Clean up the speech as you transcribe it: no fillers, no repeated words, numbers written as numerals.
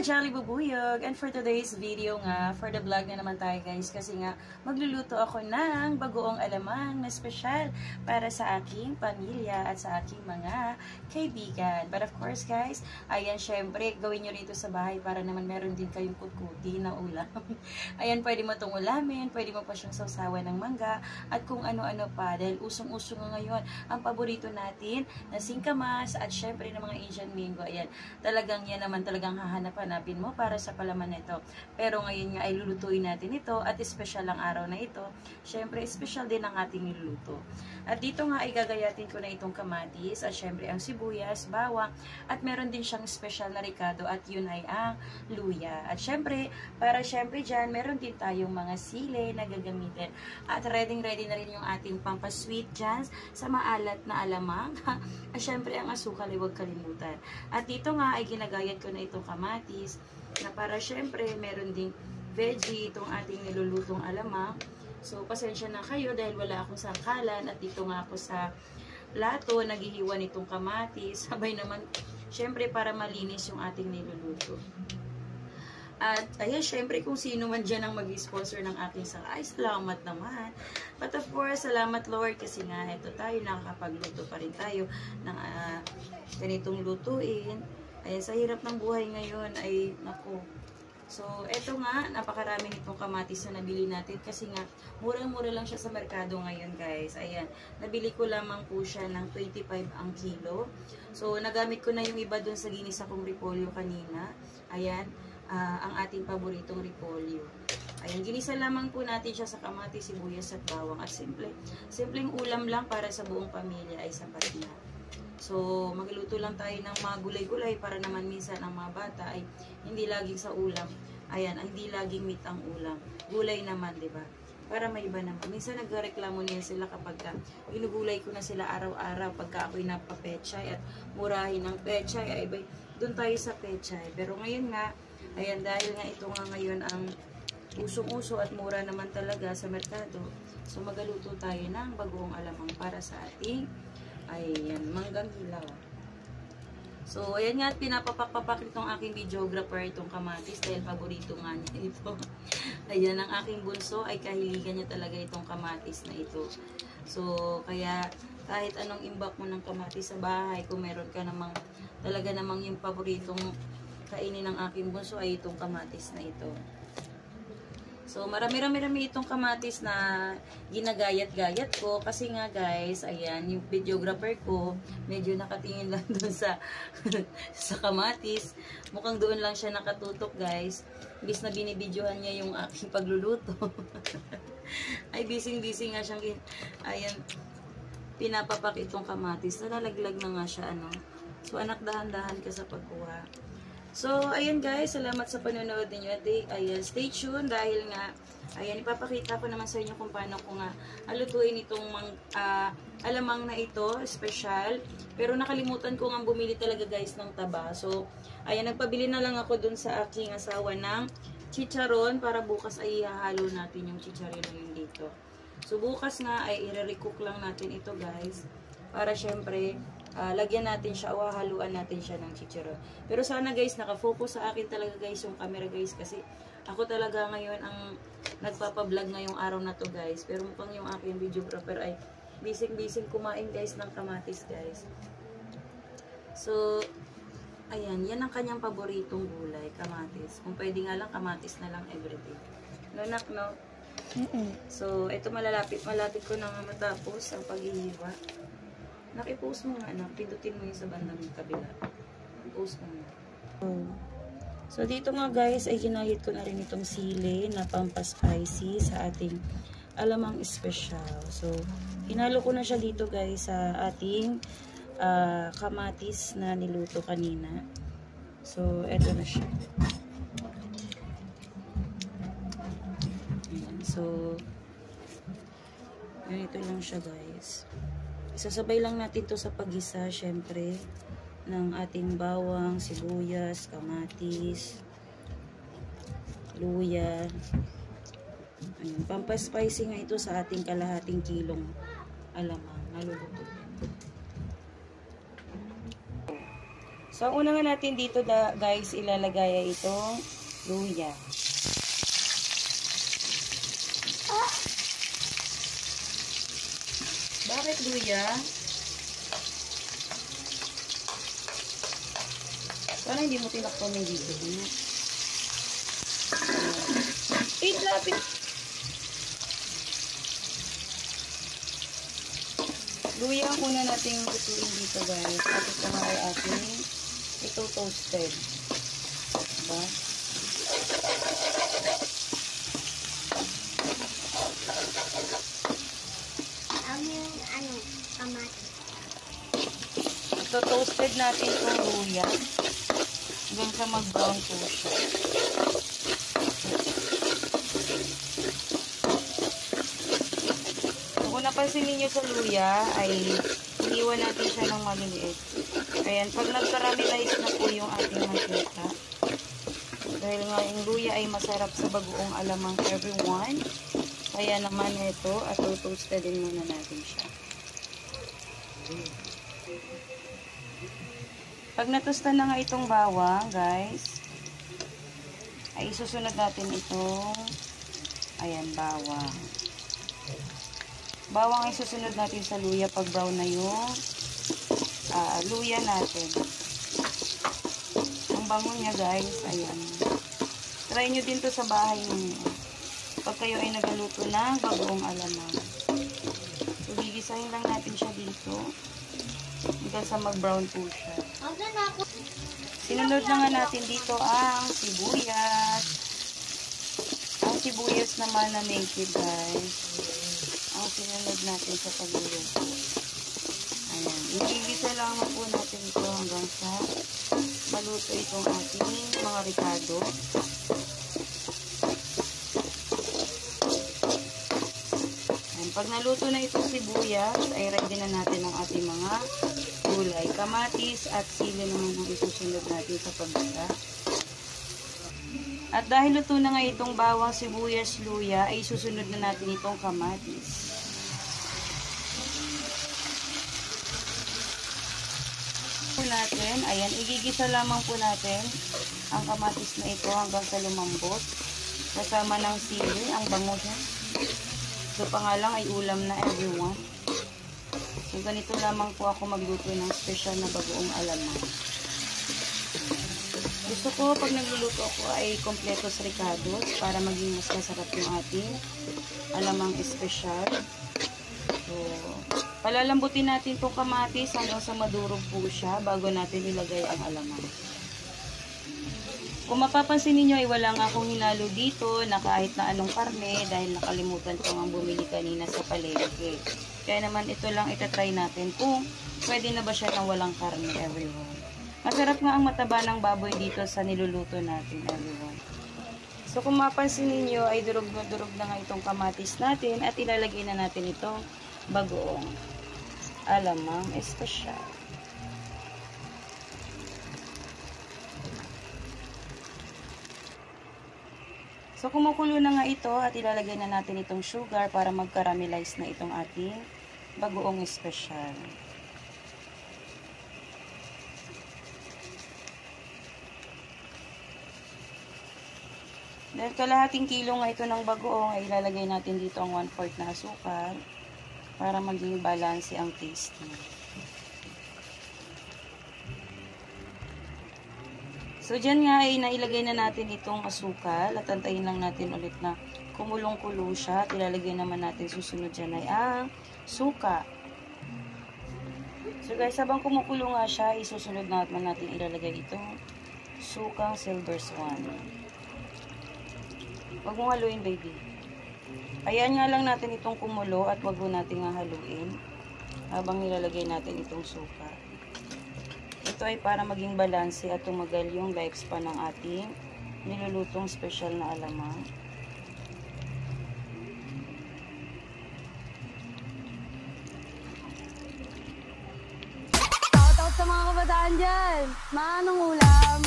Jolly Bubuyog, and for today's video nga, for the vlog na naman tayo guys, kasi nga magluluto ako ng bagoong alamang na special para sa aking pamilya at sa aking mga kaibigan. But of course guys, ayan syempre, gawin nyo rito sa bahay para naman meron din kayong kutkuti na ulam. Ayan, pwede mo itong ulamin, pwede mo pa siyang sausawan ng mangga, at kung ano-ano pa, dahil usong-usong nga ngayon ang paborito natin na singkamas at syempre ng mga Asian mango. Ayan, talagang yan naman talagang hanapin mo para sa palaman nito. Pero ngayon nga ay lulutuin natin ito at special ang araw na ito. Syempre, special din ang ating niluluto. At dito nga ay gagayatin ko na itong kamatis at syempre ang sibuyas, bawang, at meron din siyang special na ricado at yun ay ang luya. At syempre, para syempre dyan, meron din tayong mga sili na gagamitin. At ready na rin yung ating pampasweet dyan sa maalat na alamang. At syempre, ang asukal ay huwag kalimutan. At dito nga ay ginagayat ko na itong kamatis na para syempre meron ding veggie itong ating nilulutong alamang. So pasensya na kayo dahil wala akong sangkalan at dito nga ako sa plato naghihiwa nitong kamatis. Sabay naman syempre para malinis yung ating niluluto. At ayan, syempre kung sino man dyan ang mag-sponsor ng aking ay salamat naman. But of course, salamat Lord kasi nga ito tayo, nakakapagluto pa rin tayo ng ganitong lutuin. Ayan, sa hirap ng buhay ngayon ay naku. So, eto nga, napakarami nitong kamatis na nabili natin kasi nga, murang-mura lang siya sa merkado ngayon guys. Ayan, nabili ko lamang po siya ng 25 ang kilo. So, nagamit ko na yung iba dun sa ginisa kong repolyo kanina. Ayan, ang ating paboritong repolyo. Ayan, ginisa lamang po natin siya sa kamatis, sibuyas at bawang. At simpleng ulam lang para sa buong pamilya ay sapat na. So, magluto lang tayo ng mga gulay-gulay para naman minsan ang mga bata ay hindi laging sa ulam. Ayan, hindi laging meat ang ulam. Gulay naman, di ba? Para may iba naman. Minsan nagreklamo niya sila kapag inugulay ko na sila araw-araw pagka ako'y napapechay at murahin ng pechay. Ay, doon tayo sa pechay. Pero ngayon nga, ayan, dahil nga ito nga ngayon ang usong-uso at mura naman talaga sa merkado. So, magaluto tayo ng bagoong alamang para sa ating ayan, manggang hilaw. So, ayan nga, pinapapak itong aking videographer itong kamatis dahil paborito nga niya ito. Ayan, ang aking bunso ay kahiligan niya talaga itong kamatis na ito. So, kaya kahit anong imbak mo ng kamatis sa bahay, kung meron ka namang talaga namang yung paboritong kainin ng aking bunso ay itong kamatis na ito. So, marami-rami itong kamatis na ginagayat-gayat ko. Kasi nga guys, ayan, yung videographer ko, medyo nakatingin lang doon sa, sa kamatis. Mukhang doon lang siya nakatutok guys. Imbis na binibidyohan niya yung aking pagluluto. Ay, busy-busy nga siyang, ayan, pinapapak itong kamatis. Nalalaglag na nga siya, ano. So, anak, dahan-dahan ka sa pagkuha. So, ayan guys, salamat sa panonood ninyo. Ayan, stay tuned dahil nga, ayan, ipapakita ko naman sa inyo kung paano ko nga alutuin itong alamang na ito, special. Pero nakalimutan ko nga bumili talaga guys ng taba. So, ayan, nagpabili na lang ako dun sa aking asawa ng chicharon para bukas ay ihahalo natin yung chicharon na yun dito. So, bukas nga ay i-recook lang natin ito guys. Para syempre, lagyan natin siya o haluan natin siya ng chicharon. Pero sana guys, nakafocus sa akin talaga guys yung camera guys. Kasi ako talaga ngayon ang nagpapablog ngayong araw na to guys. Pero mukhang yung aking videographer ay bising-bising kumain guys ng kamatis guys. So, ayan, yan ang kanyang paboritong gulay, kamatis. Kung pwede nga lang, kamatis na lang everyday. No, nak, no? So, ito malapit ko na matapos ang paghihiwa. Naki-post mo nga, anak. Pindutin mo yung sa bandang kabila. Post mo nga. So, dito nga guys, ay ginahit ko na rin itong sili na pampaspicy sa ating alamang espesyal. So, hinalo ko na siya dito guys sa ating kamatis na niluto kanina. So, eto na siya. Ayan. So, ganito lang siya guys. Isasabay lang natin to sa paggisa, syempre, ng ating bawang, sibuyas, kamatis, luya. Ayun, pampaspicy nga ito sa ating kalahating kilong alamang naluluto. So, ang una nga natin dito guys, ilalagay itong luya. Bakit luya? Sana hindi mo tinakpan yung dito. Lapit. Luya ang una natin lutuin dito guys. At ito nga ay ating ito toasted. Diba? Kamatis. Ito toasted natin itong luya. Hanggang sa mag-brown po siya. Kung napansin niyo sa luya ay iniwan natin siya ng maliliit. Ayan, pag nag-caramelize na po yung ating mantika, dahil nga yung luya ay masarap sa bagoong alamang everyone, kaya naman ito at toastedin muna natin siya. Pag natustan na nga itong bawang, guys, ay isusunod natin itong, ayan, bawang. Bawang ay susunod natin sa luya pag brown na yung luya natin. Ang bango niya guys, ayan. Try nyo din to sa bahay ninyo. Pag kayo ay nagaluto ng bagoong alamang. So, gigisahin lang natin siya dito. Hanggang sa mag-brown po siya. Sinunod na nga natin dito ang sibuyas. Ang sibuyas naman na native guys. Ang sinunod natin sa pagluluto. Ayan. Igigisa lang po natin ito hanggang sa maluto itong ating mga ricado. Ayan. Pag naluto na itong sibuyas, ay ready na natin ang ating mga gulay. Kamatis at sili naman ang isusunod natin sa paggisa. At dahil luto na nga itong bawang, sibuyas, luya, ay susunod na natin itong kamatis. Natin, ayan, igigisa lamang po natin ang kamatis na ito hanggang sa lumambot. Kasama ng sili, ang bango niya. Ito pa nga lang ay ulam na everyone. So, ganito lamang po ako magluto ng special na bagoong alamang. Gusto ko pag nagluluto ako ay kompleto sa ricados para maging mas masarap yung ating alamang espesyal. So, palalambutin natin itong kamatis hanggang sa madurog po siya bago natin ilagay ang alamang. Kung mapapansin niyo ay wala nga akong hinalo dito na kahit na anong karne dahil nakalimutan ko ang bumili kanina sa palengke. Kaya naman ito lang itatry natin kung pwede na ba siya ng walang karne everyone. Masarap nga ang mataba ng baboy dito sa niluluto natin everyone. So kung mapansin niyo ay durog na nga itong kamatis natin at ilalagay na natin itong bagoong alamang espesyal. So kumukulo na nga ito at ilalagay na natin itong sugar para mag-caramelize na itong ating bagoong espesyal. Dahil kalahating kilo nga ito ng bagoong ay ilalagay natin dito ang 1/4 na asukal para maging balance ang taste niya. So, dyan nga ay nailagay na natin itong asukal at antayin lang natin ulit na kumulong-kulo siya. At ilalagay naman natin susunod dyan ay ang suka. So, guys, habang kumukulo nga siya, isusunod naman natin ilalagay itong sukang silver swan. Huwag mong haluin, baby. Ayan nga lang natin itong kumulo at huwag mo natin nga haluin habang nilalagay natin itong suka. Ito ay para maging balanse at tumagal yung lifespan ng ating nilulutong special na alamang. Shout out sa mga kabataan dyan! Manong ulam!